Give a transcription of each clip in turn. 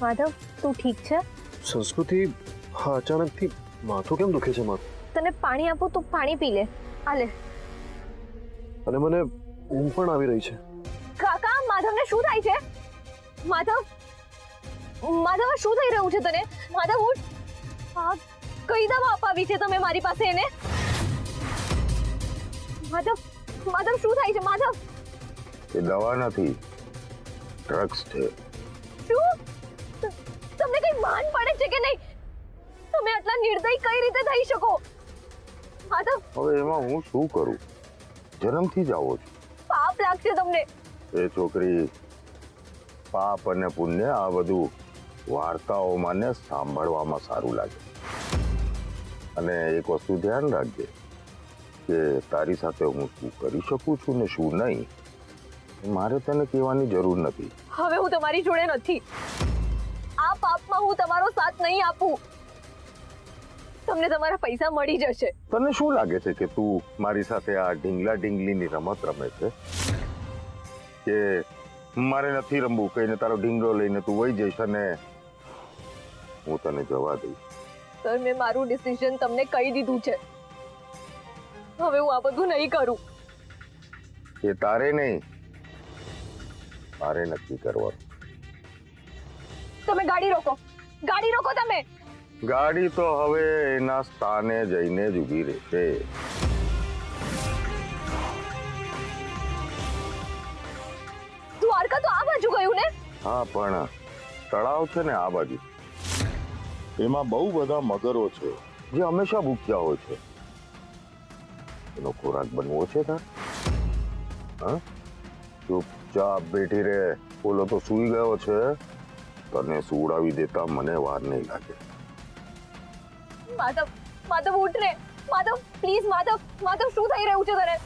માધવ તું ઠીક છે? સંસ્કૃતિ, હા અચાનકથી માથું કેમ દુખે છે મારું? તને પાણી આપું તો પાણી પી લે. આ લે. અને મને ઊંઘ પણ આવી રહી છે. કાકા માધવને શું થાય છે? માધવ માધવ શું થઈ રહ્યું છે તને? માધવ ઉઠ. આ કઈ દવા અપાવી છે તમે મારી પાસે એને? માધવ માધવ શું થાય છે માધવ? એ દવા નથી, ડ્રગ્સ છે. શું? તમને કઈ ભાન પડે છે કે નહીં? તમે આટલા નિર્દય કઈ રીતે થઈ શકો? માધવ હવે એમાં હું શું કરું? જન્મથી જ આવો છું. પાપ લાગશે તમને. એ છોકરી, પાપ અને પુણ્ય આ બધું વાર્તાઓમાં ને સાંભળવામાં સારું લાગે. અને એક વસ્તુ ધ્યાન રાખજે કે તારી સાથે હું શું કરી શકું છું ને શું નહીં, મારે તને કહેવાની જરૂર નથી. હવે હું તમારી જોડે નથી. આ પાપમાં હું તમારો સાથ નહીં આપું. તમને તમારા પૈસા મળી જશે. તને શું લાગે છે કે તું મારી સાથે આ ઢીંગલા ઢીંગલીની રમત રમે છે? કે મારે નથી રમવું કહીને તારો ઢીંગલો લઈને તું વહી જઈશ અને હું તને જવા દઈશ? સર, મેં મારું ડિસિઝન તમને કહી દીધું છે. હવે હું આ બધું નહીં કરું. એ તારે નહીં, મારે નક્કી કરવાનું. તમે ગાડી રોકો. ગાડી રોકો તમે. ગાડી તો હવે એના સ્થાને જઈને જ ઊભી રહેશે. દ્વારકા તો આ બાજુ ગયું ને? હા, પણ તળાવ છે ને આ બાજુ, એમાં બહુ બધા મગરો છે જે હંમેશા ભૂખ્યા હોય છે. એનો ખોરાક બનવો છે તાર? હા, ચૂપચાપ બેઠી રહે. બોલો તો સૂઈ ગયો છે. તને સુવડાવી દેતા મને વાર નહીં લાગે. માધવ માધવ ઉઠ રે. માધવ પ્લીઝ. માધવ માધવ શું થઈ રહ્યું છે તને?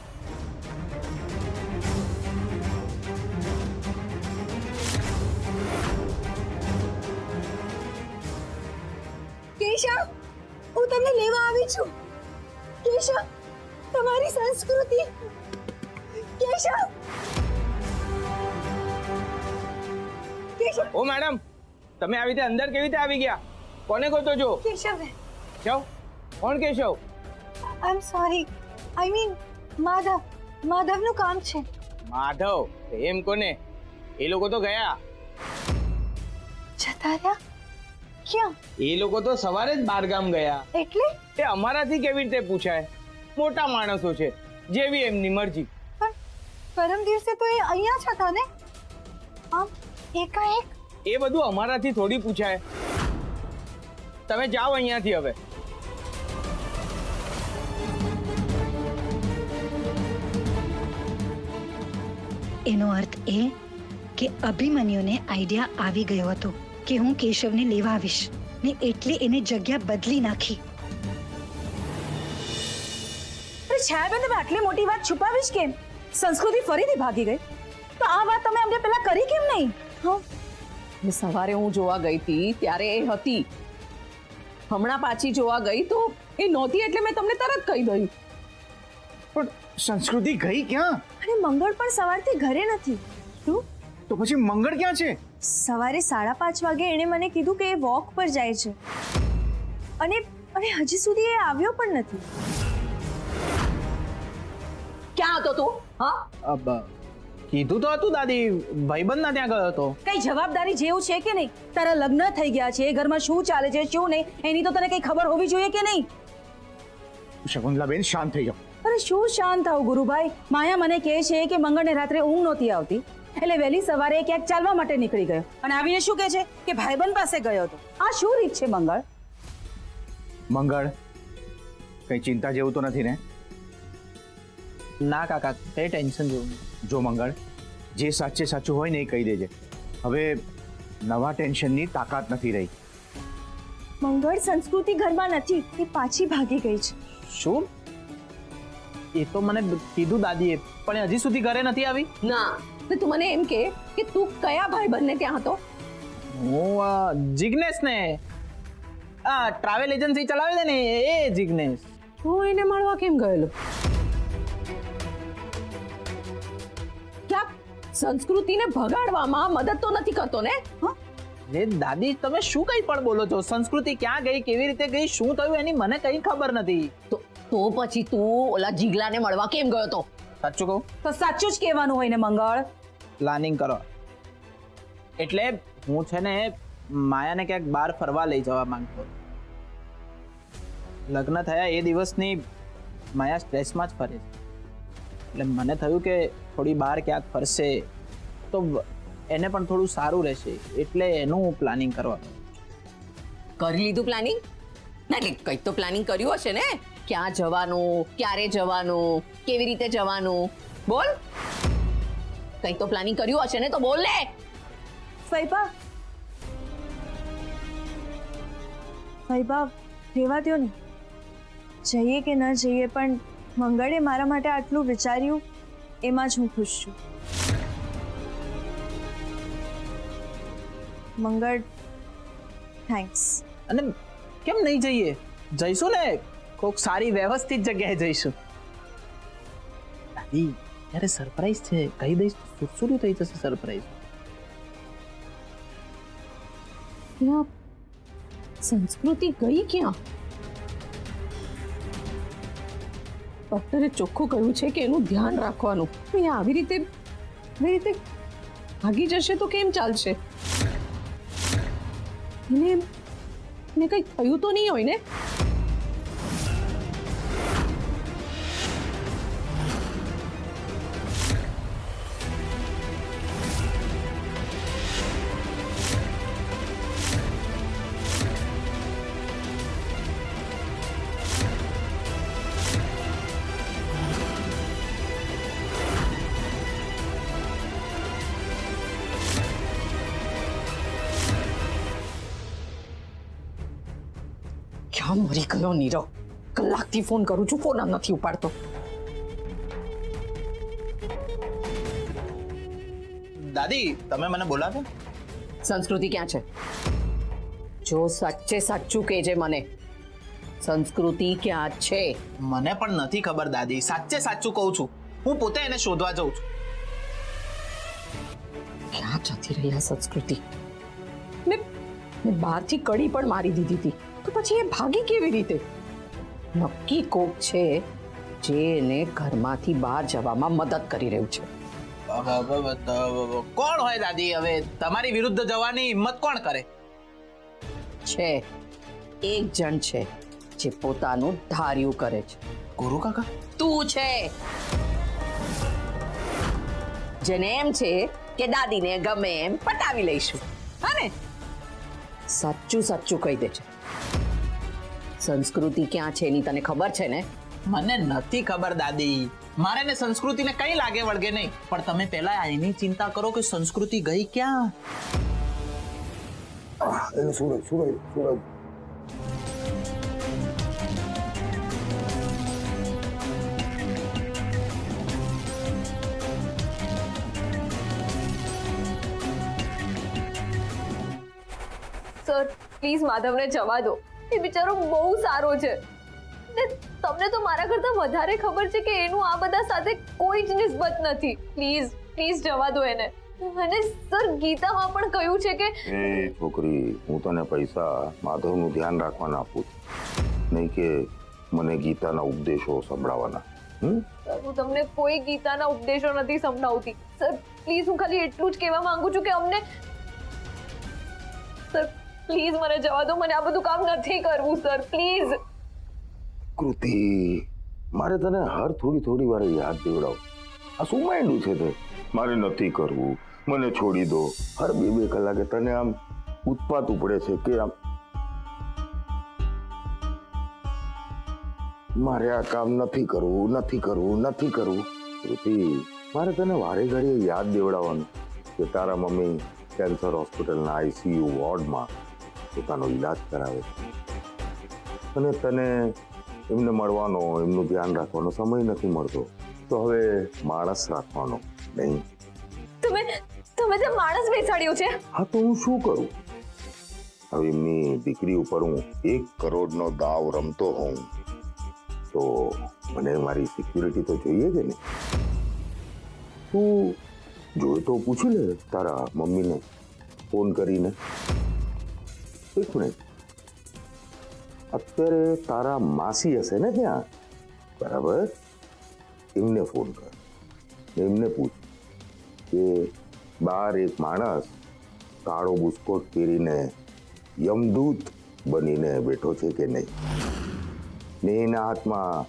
કેશવ, હું તમને લેવા આવી છું. કેશવ, તમારી સંસ્કૃતિ. કેશવ, કેશવ. ઓ મેડમ, તમે આવી રીતે અંદર કેવી રીતે આવી ગયા? કોને ગોતો છો? કેશવ, કેશવ? કોણ Keshav? I am sorry. I mean Madhav. માધવનું કામ છે. માધવ? એમ કોને? એ લોકો તો ગયા. જતા રહ્યા? ક્યાં? એ લોકો તો સવારે જ બહાર ગામ ગયા. એટલે? એ અમારાથી કેવી રીતે પૂછાય? મોટા માણસો છે, જેવી એમની મરજી. પણ પરમ દિવસે તો એ અહીંયા જ હતા ને? આમ એકાએક? એ બધું અમારાથી થોડી પૂછાય. તમે જાઓ અહીંયાથી હવે. એનો અર્થ એ કે અભિમન્યુને આઈડિયા આવી ગયો હતો કે હું કેશવને લેવા આવીશ ને એટલે એને જગ્યા બદલી નાખી. અરે છાયાબેન, તમે આટલી મોટી વાત છુપાવીશ કેમ? સંસ્કૃતિ ફરીથી ભાગી ગઈ તો આ વાત તમે અમને પહેલા કરી કેમ નહીં? સવારે હું જોવા ગઈ હતી ત્યારે એ હતી. હમણાં પાછી જોવા ગઈ તો એ નહોતી, એટલે મેં તમને તરત કહી દઉં. પણ સંસ્કૃતિ ગઈ ક્યાં? અને મંગળ પણ સવારથી ઘરે નથી. શું? તો પછી મંગળ ક્યાં છે? સવારે 5:30 વાગે એણે મને કીધું કે એ વોક પર જાય છે અને હજી સુધી એ આવ્યો પણ નથી. ક્યાં હતો તું? હા, કીધું તો હતું દાદી, ભાઈબંધના ત્યાં ગયો હતો. કઈ જવાબદારી જેવું છે કે નહીં? તારા લગ્ન થઈ ગયા છે, ઘરમાં શું ચાલે છે શું નહીં એની તો તને કઈ ખબર હોવી જોઈએ કે નહીં? શકુંતલાબેન, શાંત થઈ જાઓ. અરે શું શાંત થાવ ગુરુભાઈ? માયા મને કહે છે કે મંગળને રાત્રે ઊંઘ નહોતી આવતી એટલે વહેલી સવારે ક્યાંક ચાલવા માટે નીકળી ગયો અને આવીને શું કહે છે કે ભાઈબંધ પાસે ગયો હતો. આ શું રીત છે મંગળ? મંગળ, કઈ ચિંતા જેવું તો નથી ને? ના કાકા, કઈ ટેન્શન જેવું. જો મંગળ, જે સાચે સાચું હોય ને એ કહી દેજે. હવે નવા ટેન્શનની તાકાત નથી રહી. મંગળ, સંસ્કૃતિ ઘરમાં નથી, એ પાછી ભાગી ગઈ છે. શું? એ તો મને કીધું દાદીએ, પણ હજી સુધી ઘરે નથી આવી. ના, તું મને એમ કે તું કયા ભાઈબંધને ત્યાં હતો? હું જિગ્નેશ ને, ટ્રાવેલ એજન્સી ચલાવે છે ને એ જિગ્નેશ. તું એને મળવા કેમ ગયેલો? ક્યાંક સંસ્કૃતિને ભગાડવામાં મદદ તો નથી કરતો ને? રે દાદી તમે શું કઈ પણ બોલો છો? સંસ્કૃતિ ક્યાં ગઈ, કેવી રીતે ગઈ, શું થયું એની મને કઈ ખબર નથી. તો પછી તું ઓલા જીગલાને મળવા કેમ ગયો તો? સાચું કહું તો સાચું જ કહેવાનું હોય ને મંગળ. પ્લાનિંગ કરો. એટલે હું છે ને માયાને ક્યાંક બહાર ફરવા લઈ જવા માંગતો. લગ્ન થયા એ દિવસની માયા સ્ટ્રેસમાં જ ફરે છે. એટલે મને થયું કે થોડી બહાર ક્યાંક ફરશે તો એને પણ થોડું સારું રહેશે, એટલે એનું હું પ્લાનિંગ કરવા. કરી લીધું પ્લાનિંગ? ના એટલે કંઈક તો પ્લાનિંગ કર્યું હશે ને. ક્યાં જવાનું, ક્યારે જવાનું, કેવી રીતે જવાનું, બોલ. કંઈક તો પ્લાનિંગ કર્યું હશે ને, તો બોલ ને. ફૈબા રહેવા દો ને, જઈએ કે ન જઈએ પણ મંગળે મારા માટે આટલું વિચાર્યું એમાં જ હું ખુશ છું. મંગળ થેન્ક્સ. અને કેમ નહીં જઈએ? જઈશું ને, કોઈક સારી વ્યવસ્થિત જગ્યાએ જઈશું. દાદી ત્યારે સરપ્રાઈઝ છે, કહી દઈશ તો સુરસુર્યું થઈ જશે સરપ્રાઈઝ. સંસ્કૃતિ ગઈ ક્યાં? ડોક્ટરે ચોખ્ખું કહ્યું છે કે એનું ધ્યાન રાખવાનું. આવી રીતે ભાગી જશે તો કેમ ચાલશે? એને કંઈ થયું તો નહીં હોય ને? ક્યાં મરી ગયો નીરવ? કલાકથી ફોન કરું છું, ફોન નથી ઉપાડતો. દાદી તમે મને બોલાવ્યો? સંસ્કૃતિ ક્યાં છે? જો સાચે સાચું કહેજે મને. સંસ્કૃતિ ક્યાં છે? મને પણ નથી ખબર દાદી, સાચે સાચું કહું છું. હું પોતે એને શોધવા જાઉં છું. ક્યાં જતી રહી આ સંસ્કૃતિ? મેં બહારથી કડી પણ મારી દીધી હતી, તો પછી એ ભાગી કેવી રીતે? નક્કી કોક છે જે એને ઘરમાંથી બહાર જવામાં મદદ કરી રહ્યું છે. કોણ હોય દાદી? હવે તમારી વિરુદ્ધ જવાની હિંમત કોણ કરે? છે એક જણ છે જે પોતાનું ધાર્યું કરે છે. ગુરુ કાકા? તું છે, જેને એમ છે કે દાદીને ગમે એમ પટાવી લઈશું, હા ને? સાચું સાચું કહી દે છે. સંસ્કૃતિ ક્યાં છે એની તને ખબર છે ને? મને નથી ખબર દાદી. મારે ને સંસ્કૃતિને કઈ લાગે વળગે નહીં, પણ તમે પહેલા એની ચિંતા કરો કે સંસ્કૃતિ ગઈ ક્યાં. સુરજ સુરજ સુરજ સર પ્લીઝ માધવને જવા દો. એ બિચારો બહુ સારો છે ને તમને તો મારા કરતાં વધારે ખબર છે કે એનું આ બધા સાથે કોઈ જ નિસ્બત નથી. પ્લીઝ પ્લીઝ જવા દો એને. અને સર ગીતામાં પણ કહ્યું છે કે એ છોકરી, હું તને પૈસા માધવનું ધ્યાન રાખવાના આપું છું, નહીં કે મને ગીતાના ઉપદેશો સંભળાવવાના. સર હું તમને કોઈ ગીતાના ઉપદેશો નથી સંભળાવતી. સર પ્લીઝ હું ખાલી એટલું જ કહેવા માંગુ છું કે અમને સર પ્લીઝ મને જવા દો. મને આ બધું કામ નથી કરવું સર, પ્લીઝ. કૃતિ, મારે તને હર થોડી વાર યાદ દેવડાવ. આ શું માંડ્યું છે તે? મારે નથી કરવું, મને છોડી દો. હર બે કલાકે તને આમ ઉત્પાત ઉપડે છે કે આમ મારે આ કામ નથી કરવું, નથી કરવું, નથી કરવું. કૃતિ, મારે તને વારે ઘડીએ યાદ દેવડાવવાનું કે તારા મમ્મી કેન્સર હોસ્પિટલના આઈસીયુ વોર્ડમાં પોતાનો ઈલાજ કરાવે છે અને તને એમને મળવાનો, એમનું ધ્યાન રાખવાનો સમય નથી મળતો. તો હવે માણસ રાખવાનો નહીં. તમે તે માણસ બેસાડ્યો છે. હા તો હું શું કરું? હવે એમની દીકરી ઉપર હું 1 કરોડનો દાવ રમતો હોઉં તો મને મારી સિક્યુરિટી તો જોઈએ છે ને. તું જોઈએ તો પૂછી લે તારા મમ્મીને ફોન કરીને. એક મિનિટ, અત્યારે તારા માસી હશે ને ત્યાં, બરાબર? એમને ફોન કર, એમને પૂછ કે બહાર એક માણસ કાળો બુસ્કોટ પહેરીને યમદૂત બનીને બેઠો છે કે નહીં, ને એના હાથમાં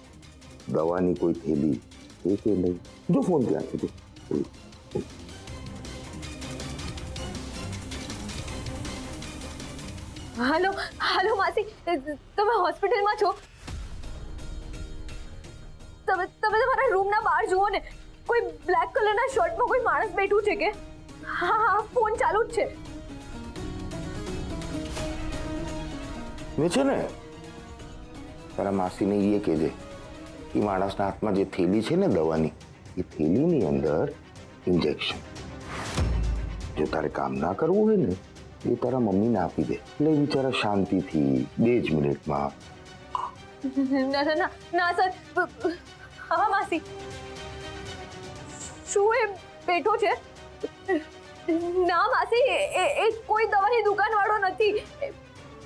દવાની કોઈ થેલી છે કે નહીં. જો ફોન ક્યાં છે તું. હાલો હાલો માસી, તમે હોસ્પિટલમાં છો? તમે તમારા રૂમના બહાર જુઓ ને, કોઈ બ્લેક કલરના શર્ટમાં કોઈ માણસ બેઠું છે કે? હા હા, ફોન ચાલુ જ છે. મેં છે ને તારા માસીને એ કહેજે એ માણસના હાથમાં જે થેલી છે ને દવાની, એ થેલીની અંદર ઇન્જેક્શન. જો તારે કામ ના કરવું હોય ને એ તારા મમ્મીને આપી દે, એટલે બિચારા શાંતિથી 2 જ મિનિટમાં. ના ના ના ના સર. હા માસી, શું એ બેઠો છે? ના માસી, એ કોઈ દવાની દુકાન વાળો નથી.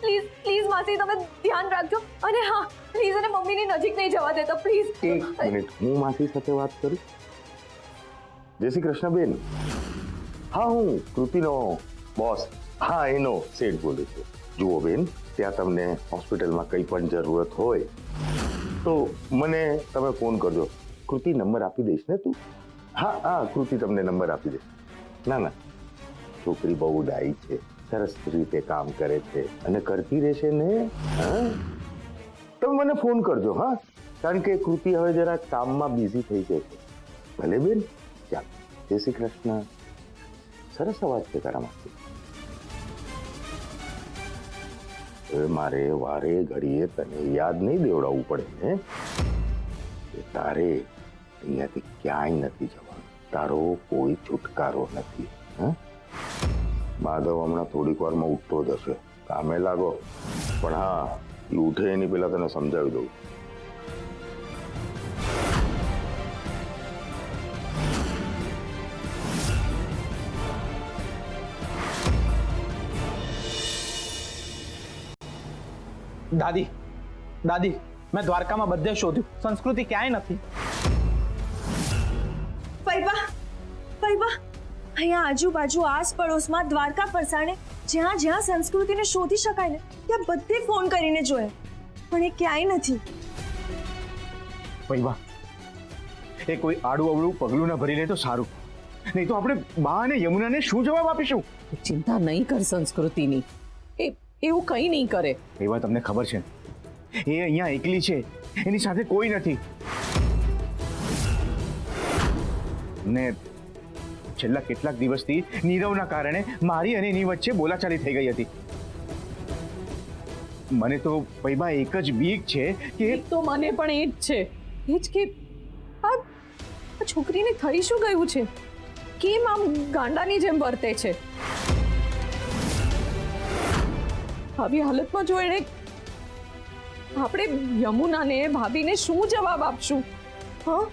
પ્લીઝ પ્લીઝ માસી, તમે ધ્યાન રાખજો. અને હા, પ્લીઝ એને મમ્મીની નજીક નહીં જવા દેતા, પ્લીઝ. 1 મિનિટ, હું માસી સાથે વાત કરું. જય શ્રી કૃષ્ણ બેન. હા, હું કૃતિનો બોસ, હા એનો શેઠ બોલું છું. જુઓ બેન, ત્યાં તમને હોસ્પિટલમાં કંઈ પણ જરૂરત હોય તો મને તમે ફોન કરજો. કૃતિ નંબર આપી દઈશ ને તું? હા હા, કૃતિ તમને નંબર આપી દઈશ. ના ના, છોકરી બહુ ડાઈ છે, સરસ રીતે કામ કરે છે અને કરતી રહેશે ને. હા, તમે મને ફોન કરજો. હા, કારણ કે કૃતિ હવે જરા કામમાં બિઝી થઈ છે. ભલે બેન, ચાલ. જય શ્રી કૃષ્ણ. સરસ અવાજ છે તારામાંથી. હવે મારે વારે ઘડીએ તને યાદ નહીં દેવડાવવું પડે ને કે તારે અહીંયાથી ક્યાંય નથી જવાનું, તારો કોઈ છુટકારો નથી. હા, માધવ હમણાં થોડીક વારમાં ઉઠતો જ હશે, કામે લાગો. પણ હા, એ ઉઠે એની પહેલા તને સમજાવી દઉં. દાદી દાદી, મેં દ્વારકામાં બધે શોધ્યું, સંસ્કૃતિ ક્યાંય નથી. ફૈબા ફૈબા, અહીંયા આજુબાજુ આસપડોશમાં દ્વારકા ફરસાણે જ્યાં જ્યાં સંસ્કૃતિને શોધી શકાય ને ત્યાં બધે ફોન કરીને જોયે, પણ એ ક્યાંય નથી. વૈવા, એ કોઈ આડું અવળું પગલું ના ભરી લે તો સારું, નહીં તો આપણે બા અને યમુનાને શું જવાબ આપીશું? ચિંતા નહીં કર સંસ્કૃતિની, એ એવું કંઈ નહીં કરે. વૈવા, તમને ખબર છે એ અહીંયા એકલી છે, એની સાથે કોઈ નથી. ને છેલ્લા કેટલાક દિવસથી નીરવના કારણે મારી અને એની વચ્ચે બોલાચાલી થઈ ગઈ હતી. મને તો વૈવા એક જ બીક છે કે તો મને પણ એ જ છે, એ જ કે આ છોકરીને થઈ શું ગયું છે, કેમ આમ ગાંડાની જેમ વર્તે છે. આવી હાલતમાં જો એને આપણે યમુનાને ભાભીને શું જવાબ આપશું? હા,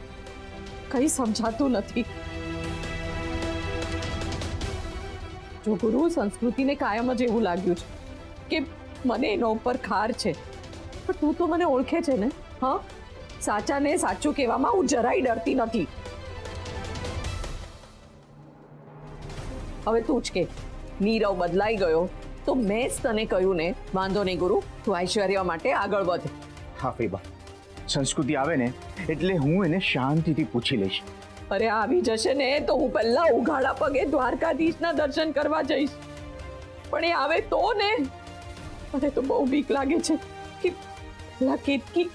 કઈ સમજાતું નથી. જો ગુરુ, સંસ્કૃતિને કાયમ જ એવું લાગ્યું છે કે મને એનો ઉપર ખાર છે, પણ તું તો મને ઓળખે છે ને. હા, સાચાને સાચું કહેવામાં હું જરાય ડરતી નથી. હવે તું જ કે, નીરવ બદલાઈ ગયો તો મેં જ તને કહ્યું ને, વાંધો નહીં ગુરુ, તું ઐશ્વર્યા માટે આગળ વધ. હા ફૈબા, સંસ્કૃતિ આવે ને એટલે હું એને શાંતિથી પૂછી લઈશ. અરે આવી જશે ને તો હું પહેલા ઉઘાડા પગે દ્વારકાધીશના દર્શન કરવા જઈશ, પણ એ આવે તો ને. મને તો બહુ બીક લાગે છે કે પેલા કેતકી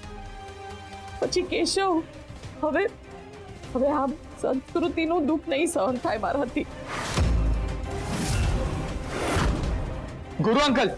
પછી કેશવ, હવે આ સંસ્કૃતિનું દુઃખ નહીં સહન થાય મારાથી. ગુરુ અંકલ,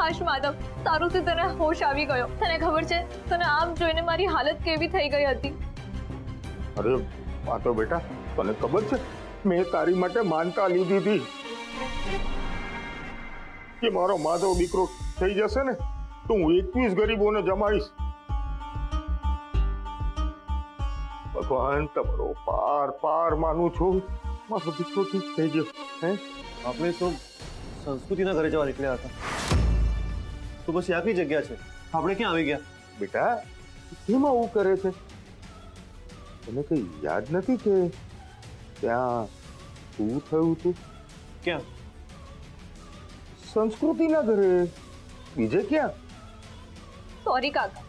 હાશ માધવ, તારું થી તને હોશ આવી ગયો. તને ખબર છે તને આમ જોઈને મારી હાલત કેવી થઈ ગઈ હતી? અરે આ તો બેટા તને ખબર છે મેં તારી માટે માનતા લીધી હતી કે મારો માધવ દીકરો થઈ જશે ને તો હું 21 ગરીબોને જમાડીશ. ભગવાન તમારો પાર માનું છું, મારો દીકરો ઠીક થઈ ગયો. હે આપણે તો સંસ્કૃતિના ઘરે જવા નીકળ્યા હતા, તો બસ આ કઈ જગ્યા છે? આપણે ક્યાં આવી ગયા? બેટા કેમ આવું કરે છે? તને કઈ યાદ નથી કે ત્યાં શું થયું હતું? ક્યાં? સંસ્કૃતિના ઘરે, બીજે ક્યાં? સોરી કાકા,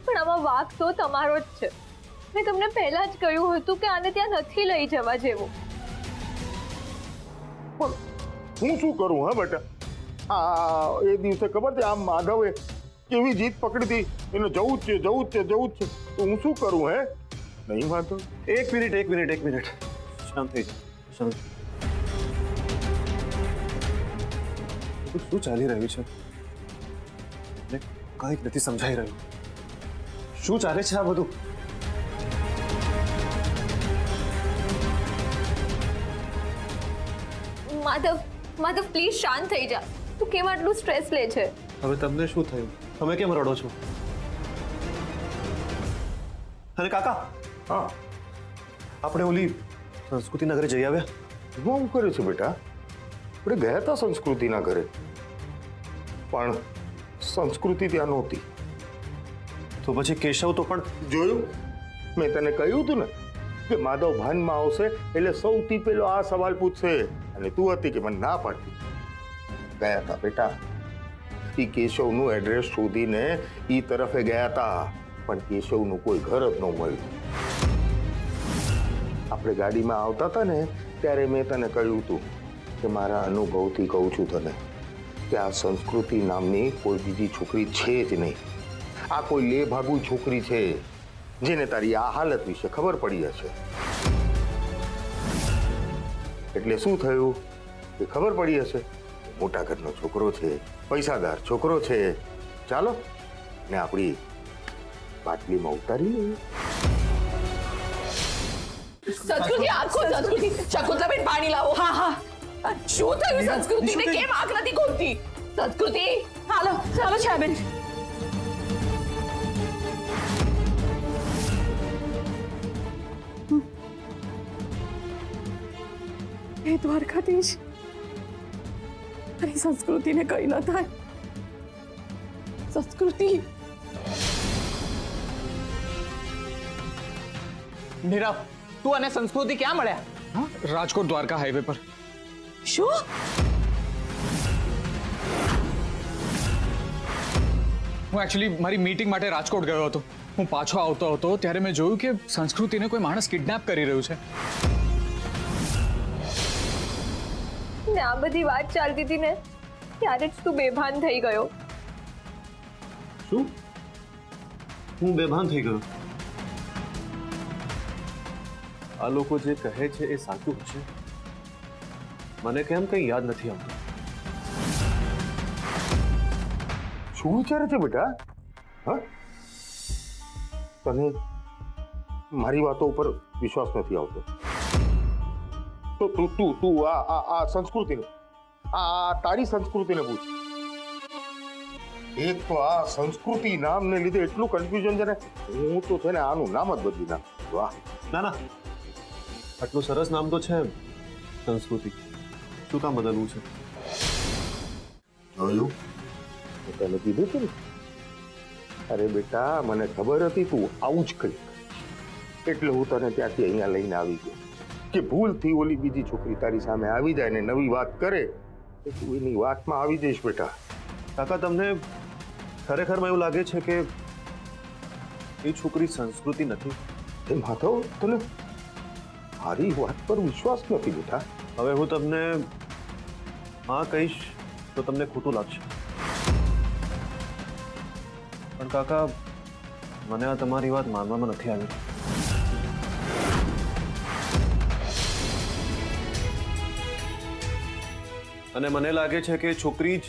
પણ આમાં વાંક તો તમારો જ છે. મેં તમને પહેલા જ કહ્યું હતું કે આને ત્યાં નથી લઈ જવા જેવું. પણ હું શું કરું? હા બેટા, આ એ દિવસે ખબર છે આમ માધવે કેવી જીત પકડી હતી, એને જવું જ છે તો હું શું કરું? હે નહીં માધવ? એક મિનિટ શાંત થઈ જા, શાંત. શું ચાલી રહ્યું છે? મને કંઈક નથી સમજાઈ રહ્યું. શું ચાલે છે આ બધું? માધવ પ્લીઝ શાંત થઈ જા. તું કેમ આટલું સ્ટ્રેસ લે છે? હવે તમને શું થયું? તમે કેમ રડો છો? અરે કાકા, હા આપણે ઓલી સંસ્કૃતિના ઘરે જઈ આવ્યા? હું આવું કરે છે બેટા? આપણે ગયા હતા સંસ્કૃતિના ઘરે, પણ સંસ્કૃતિ ત્યાં નહોતી. તો પછી કેશવ તો પણ જોયું? મેં તને કહ્યું હતું ને કે માધવ ભાનમાં આવશે એટલે સૌથી પહેલો આ સવાલ પૂછશે, અને તું હતી કે મને ના પાડતી. ગયા હતા બેટા, એ કેશવનું એડ્રેસ શોધીને એ તરફે ગયા હતા, પણ કેશવનું કોઈ ઘર જ ન મળ્યું. આપણે ગાડીમાં આવતા હતા ને ત્યારે મેં તને કહ્યું હતું કે મારા અનુભવથી કહું છું તને કે આ સંસ્કૃતિ નામની કોઈ બીજી છોકરી છે જ નહીં. આ કોઈ લે ભાગુ છોકરી છે જેને તારી આ હાલત વિશે ખબર પડી હશે. એટલે શું થયું એ ખબર પડી હશે. મોટા ઘરનો છોકરો છે, પૈસાદાર છોકરો છે. ચાલો ને આપણી બાટલીમાં ઉતારી લઈએ. સંસ્કૃતિ આખો સંસ્કૃતિ શકુંતલાબેન પાણી લાવો. હા હા શું થયું સંસ્કૃતિને? કેમ આંખ નથી ખોલતી? સંસ્કૃતિ ચાલો છાયાબેન. હે દ્વારકાધીશ, તારી સંસ્કૃતિને કઈ ન થાય. સંસ્કૃતિ નીરવ, તું અને સંસ્કૃતિ ક્યાં મળ્યા? રાજકોટ દ્વારકા હાઈવે પર. શું? હું એકચ્યુઅલી મારી મીટિંગ માટે રાજકોટ ગયો હતો. હું પાછો આવતો હતો ત્યારે મેં જોયું કે સંસ્કૃતિને કોઈ માણસ કિડનેપ કરી રહ્યું છે. ને આ બધી વાત ચાલતી હતી ને ત્યારે જ તું બેભાન થઈ ગયો. શું? હું બેભાન થઈ ગયો? આ લોકો જે કહે છે એ સાચું હશે? મને કેમ કંઈ યાદ નથી આવતું. શું વિચારે છે બેટા? હા, તને મારી વાતો ઉપર વિશ્વાસ નથી આવતો તો તું આ સંસ્કૃતિને, આ તારી સંસ્કૃતિને પૂછ. એક તો આ સંસ્કૃતિ નામને લીધે એટલું કન્ફ્યુઝન છે ને, હું તો છે ને આનું નામ જ બદલી નાખું. વાહ, ના આટલું સરસ નામ તો છે સંસ્કૃતિ, શું કામ બદલવું છે? જોયું? તને કીધું હતું ને. અરે બેટા, મને ખબર હતી તું આવું જ કઈક, એટલે હું તને ત્યાંથી અહીંયા લઈને આવી ગયો કે ભૂલથી ઓલી બીજી છોકરી તારી સામે આવી જાય ને નવી વાત કરે તો તું એની વાતમાં આવી જઈશ બેટા. કાકા, તમને ખરેખરમાં એવું લાગે છે કે એ છોકરી સંસ્કૃતિ નથી? એ માધવ, તને મારી વાત પર વિશ્વાસ નથી બેટા. હવે હું તમને હા કહીશ તો તમને ખોટું લાગશે, પણ કાકા મને આ તમારી વાત માનવામાં નથી આવી. અને મને લાગે છે કે છોકરી જ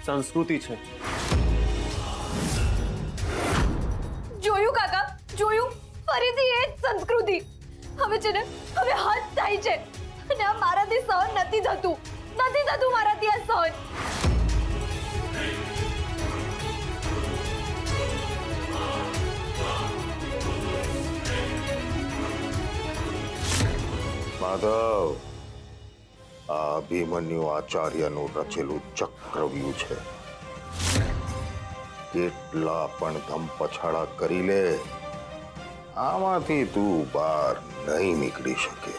સંસ્કૃતિ છે. જોયું કાકા, જોયું? ફરીથી એ જ સંસ્કૃતિ. હવે છે ને, હવે હદ થાય છે અને આ મારાથી સહન નથી થતું મારાથી આ સહન. માધવ, આ અભિમન્યુ આચાર્યનું રચેલું ચક્રવ્યૂહ છે. કેટલા પણ ધમપછાડા કરી લે, આમાંથી તું બહાર નહીં નીકળી શકે.